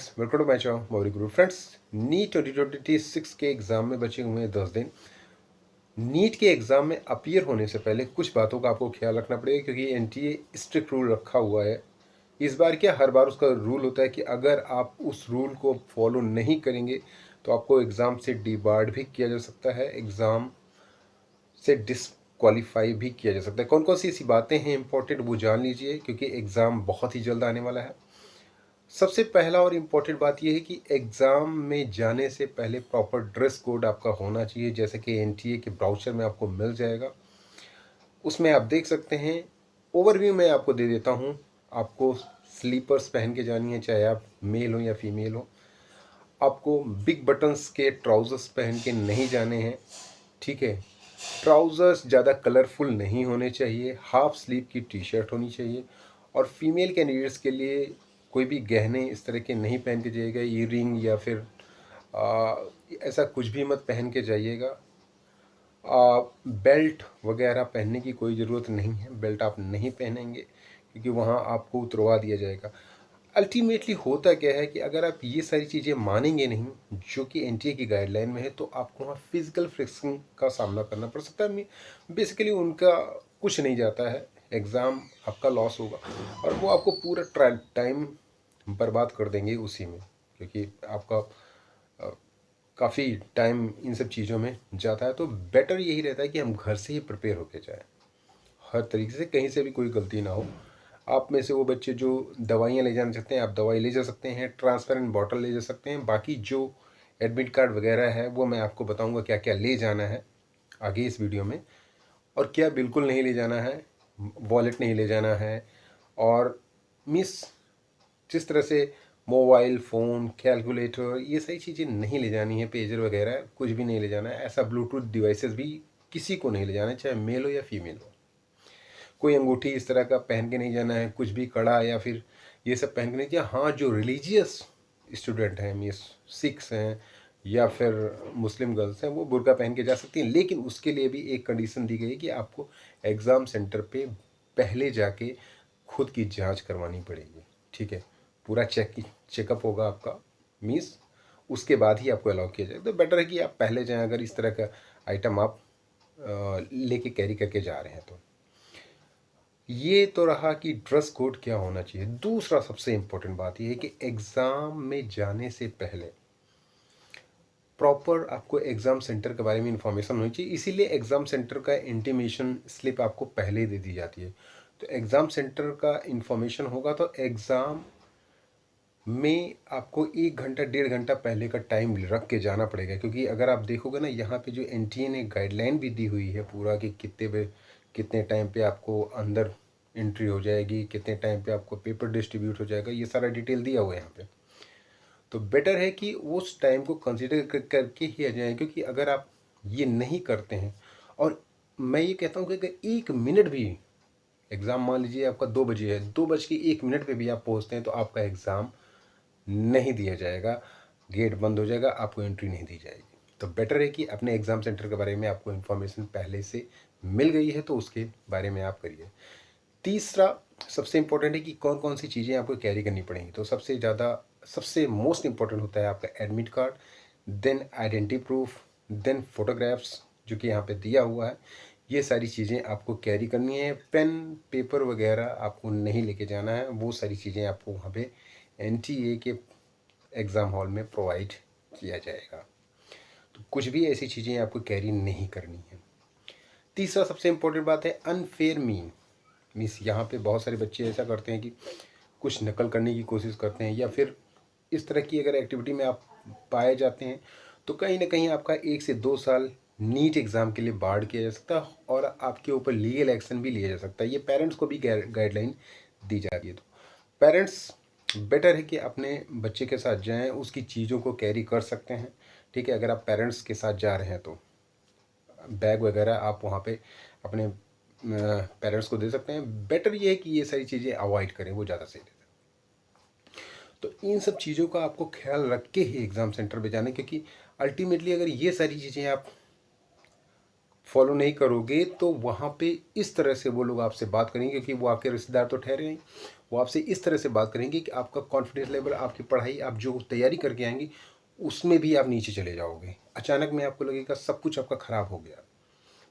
Friends, welcome to my channel Mauri Guru. Friends, NEET 2026 के exam में बचे हुए हैं 10 दिन। नीट के एग्ज़ाम में अपीयर होने से पहले कुछ बातों का आपको ख्याल रखना पड़ेगा, क्योंकि एनटीए स्ट्रिक्ट रूल रखा हुआ है। इस बार क्या, हर बार उसका रूल होता है कि अगर आप उस रूल को फॉलो नहीं करेंगे तो आपको एग्ज़ाम से डिबार्ड भी किया जा सकता है, एग्ज़ाम से डिसक्वालीफाई भी किया जा सकता है। कौन कौन सी ऐसी बातें हैं इंपॉर्टेंट, वो जान लीजिए, क्योंकि एग्ज़ाम बहुत ही जल्द आने वाला है। सबसे पहला और इम्पोर्टेंट बात यह है कि एग्ज़ाम में जाने से पहले प्रॉपर ड्रेस कोड आपका होना चाहिए, जैसे कि एनटीए के ब्राउचर में आपको मिल जाएगा। उसमें आप देख सकते हैं। ओवरव्यू मैं आपको दे देता हूँ। आपको स्लीपर्स पहन के जानी है, चाहे आप मेल हो या फीमेल हो। आपको बिग बटन्स के ट्राउज़र्स पहन के नहीं जाने हैं, ठीक है। ट्राउज़र्स ज़्यादा कलरफुल नहीं होने चाहिए, हाफ स्लीव की टी शर्ट होनी चाहिए। और फीमेल कैंडिडेट्स के लिए कोई भी गहने इस तरह के नहीं पहन के जाइएगा, ईयरिंग या फिर ऐसा कुछ भी मत पहन के जाइएगा। बेल्ट वगैरह पहनने की कोई ज़रूरत नहीं है, बेल्ट आप नहीं पहनेंगे क्योंकि वहाँ आपको उतरवा दिया जाएगा। अल्टीमेटली होता क्या है कि अगर आप ये सारी चीज़ें मानेंगे नहीं, जो कि एनटीए की गाइडलाइन में है, तो आपको वहाँ फिजिकल फ्रिक्शन का सामना करना पड़ सकता है। बेसिकली उनका कुछ नहीं जाता है, एग्ज़ाम आपका लॉस होगा और वो आपको पूरा टाइम बर्बाद कर देंगे उसी में, क्योंकि आपका काफ़ी टाइम इन सब चीज़ों में जाता है। तो बेटर यही रहता है कि हम घर से ही प्रिपेयर होके जाएं, हर तरीके से, कहीं से भी कोई गलती ना हो। आप में से वो बच्चे जो दवाइयाँ ले जाना चाहते हैं, आप दवाई ले जा सकते हैं, ट्रांसपेरेंट बॉटल ले जा सकते हैं। बाकी जो एडमिट कार्ड वगैरह है वो मैं आपको बताऊंगा क्या क्या ले जाना है आगे इस वीडियो में, और क्या बिल्कुल नहीं ले जाना है। वॉलेट नहीं ले जाना है, और मिस जिस तरह से मोबाइल फ़ोन, कैलकुलेटर, ये सारी चीज़ें नहीं ले जानी है, पेजर वगैरह कुछ भी नहीं ले जाना है। ऐसा ब्लूटूथ डिवाइसेस भी किसी को नहीं ले जाना है, चाहे मेल हो या फीमेल हो। कोई अंगूठी इस तरह का पहन के नहीं जाना है, कुछ भी कड़ा या फिर ये सब पहन के नहीं जाना। हाँ, जो रिलीजियस स्टूडेंट हैं, मीन्स सिख्स हैं या फिर मुस्लिम गर्ल्स हैं, वो बुर्का पहन के जा सकती हैं, लेकिन उसके लिए भी एक कंडीशन दी गई है कि आपको एग्ज़ाम सेंटर पे पहले जाके खुद की जांच करवानी पड़ेगी, ठीक है। पूरा चेकअप होगा आपका, मीन्स उसके बाद ही आपको अलाउ किया जाएगा। तो बेटर है कि आप पहले जाएं, अगर इस तरह का आइटम आप लेके कैरी करके जा रहे हैं तो। ये तो रहा कि ड्रेस कोड क्या होना चाहिए। दूसरा सबसे इम्पोर्टेंट बात यह है कि एग्ज़ाम में जाने से पहले प्रॉपर आपको एग्ज़ाम सेंटर के बारे में इंफॉर्मेशन होनी चाहिए। इसीलिए एग्ज़ाम सेंटर का इंटीमेशन स्लिप आपको पहले ही दे दी जाती है। तो एग्ज़ाम सेंटर का इंफॉर्मेशन होगा तो एग्ज़ाम में आपको 1 घंटा 1.5 घंटा पहले का टाइम रख के जाना पड़ेगा, क्योंकि अगर आप देखोगे ना, यहाँ पे जो एनटीए ने गाइडलाइन भी दी हुई है पूरा कि कितने टाइम पे आपको अंदर एंट्री हो जाएगी, कितने टाइम पे आपको पेपर डिस्ट्रीब्यूट हो जाएगा, ये सारा डिटेल दिया हुआ है यहाँ पे। तो बेटर है कि उस टाइम को कंसिडर करके ही आ जाए, क्योंकि अगर आप ये नहीं करते हैं, और मैं ये कहता हूँ कि अगर 1 मिनट भी एग्ज़ाम, मान लीजिए आपका 2 बजे है, 2:01 पे भी आप पहुँचते हैं तो आपका एग्ज़ाम नहीं दिया जाएगा, गेट बंद हो जाएगा, आपको एंट्री नहीं दी जाएगी। तो बेटर है कि अपने एग्ज़ाम सेंटर के बारे में आपको इन्फॉर्मेशन पहले से मिल गई है तो उसके बारे में आप करिए। तीसरा सबसे इम्पोर्टेंट है कि कौन कौन सी चीज़ें आपको कैरी करनी पड़ेंगी। तो सबसे मोस्ट इम्पोर्टेंट होता है आपका admit card, then identity proof, then photographs जो कि यहाँ पे दिया हुआ है। ये सारी चीज़ें आपको कैरी करनी है। पेन पेपर वगैरह आपको नहीं लेके जाना है, वो सारी चीज़ें आपको वहाँ पे एनटीए के एग्ज़ाम हॉल में प्रोवाइड किया जाएगा। तो कुछ भी ऐसी चीज़ें आपको कैरी नहीं करनी है। तीसरा सबसे इम्पोर्टेंट बात है अनफेयर मीन्स यहाँ पे बहुत सारे बच्चे ऐसा करते हैं कि कुछ नकल करने की कोशिश करते हैं, या फिर इस तरह की अगर एक्टिविटी में आप पाए जाते हैं तो कहीं ना कहीं आपका 1 से 2 साल नीट एग्ज़ाम के लिए बार्ड किया जा सकता है और आपके ऊपर लीगल एक्शन भी लिया जा सकता है। ये पेरेंट्स को भी गाइडलाइन दी जाती है। तो पेरेंट्स बेटर है कि अपने बच्चे के साथ जाएं, उसकी चीज़ों को कैरी कर सकते हैं, ठीक है। अगर आप पेरेंट्स के साथ जा रहे हैं तो बैग वगैरह आप वहाँ पे अपने पेरेंट्स को दे सकते हैं। बेटर ये है कि ये सारी चीज़ें अवॉइड करें, वो ज़्यादा सही रहता है। तो इन सब चीज़ों का आपको ख्याल रख के ही एग्ज़ाम सेंटर पे जाना, क्योंकि अल्टीमेटली अगर ये सारी चीज़ें आप फॉलो नहीं करोगे तो वहाँ पे इस तरह से वो लोग आपसे बात करेंगे, क्योंकि वो आपके रिश्तेदार तो ठहरे नहीं। वो आपसे इस तरह से बात करेंगे कि आपका कॉन्फिडेंस लेवल, आपकी पढ़ाई, आप जो तैयारी करके आएंगी उसमें भी आप नीचे चले जाओगे। अचानक में आपको लगेगा सब कुछ आपका ख़राब हो गया।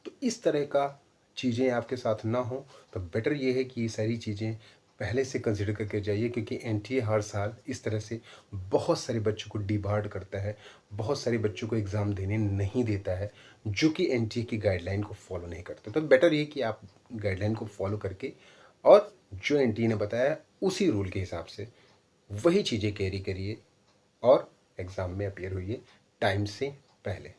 तो इस तरह का चीज़ें आपके साथ ना हो, तो बेटर ये है कि ये सारी चीज़ें पहले से कंसिडर करके जाइए, क्योंकि एनटीए हर साल इस तरह से बहुत सारे बच्चों को डिबार्ड करता है, बहुत सारे बच्चों को एग्ज़ाम देने नहीं देता है जो कि एनटीए की गाइडलाइन को फॉलो नहीं करते। तो बेटर ये कि आप गाइडलाइन को फॉलो करके और जो एनटीए ने बताया उसी रूल के हिसाब से वही चीज़ें कैरी करिए और एग्ज़ाम में अपीयर होइए टाइम से पहले।